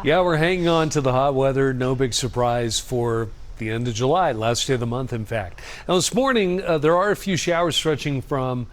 Yeah, we're hanging on to the hot weather. No big surprise for the end of July, last day of the month, in fact. Now, this morning, there are a few showers stretching from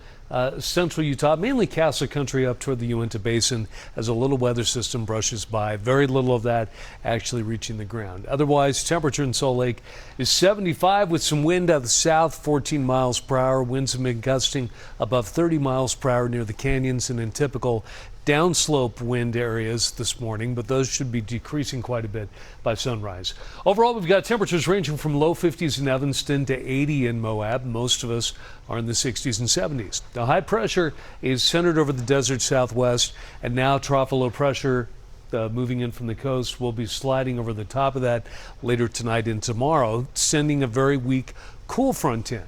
central Utah, mainly Castle Country up toward the Uinta Basin as a little weather system brushes by. Very little of that actually reaching the ground. Otherwise, temperature in Salt Lake is 75 with some wind out of the south, 14 miles per hour. Winds have been gusting above 30 miles per hour near the canyons and in typical downslope wind areas this morning, but those should be decreasing quite a bit by sunrise. Overall, we've got temperatures ranging from low 50s in Evanston to 80 in Moab. Most of us are in the 60s and 70s. Now, high pressure is centered over the desert southwest, and now trough of low pressure moving in from the coast will be sliding over the top of that later tonight and tomorrow, sending a very weak cool front in,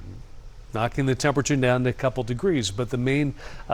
knocking the temperature down to a couple degrees. But the main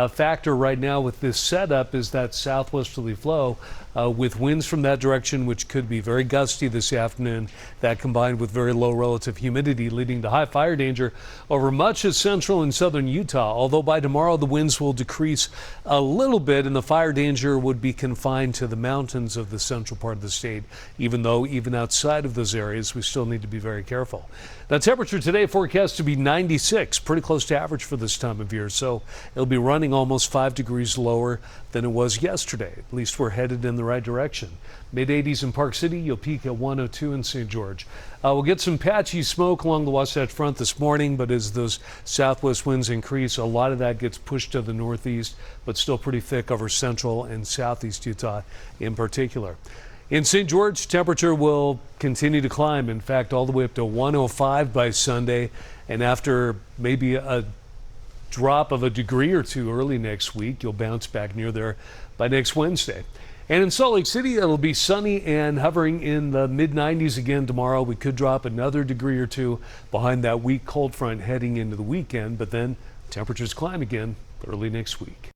factor right now with this setup is that southwesterly flow with winds from that direction, which could be very gusty this afternoon. That combined with very low relative humidity leading to high fire danger over much of central and southern Utah. Although by tomorrow the winds will decrease a little bit and the fire danger would be confined to the mountains of the central part of the state, even though even outside of those areas we still need to be very careful. The temperature today forecast to be 96, pretty close to average for this time of year, so it'll be running almost 5 degrees lower than it was yesterday. At least we're headed in the right direction. Mid-80s in Park City, you'll peak at 102 in St. George. We'll get some patchy smoke along the Wasatch Front this morning, but as those southwest winds increase, a lot of that gets pushed to the northeast, but still pretty thick over central and southeast Utah in particular. In St. George, temperature will continue to climb, in fact, all the way up to 105 by Sunday, and after maybe a drop of a degree or two early next week, you'll bounce back near there by next Wednesday. And in Salt Lake City, it'll be sunny and hovering in the mid-90s again tomorrow. We could drop another degree or two behind that weak cold front heading into the weekend, but then temperatures climb again early next week.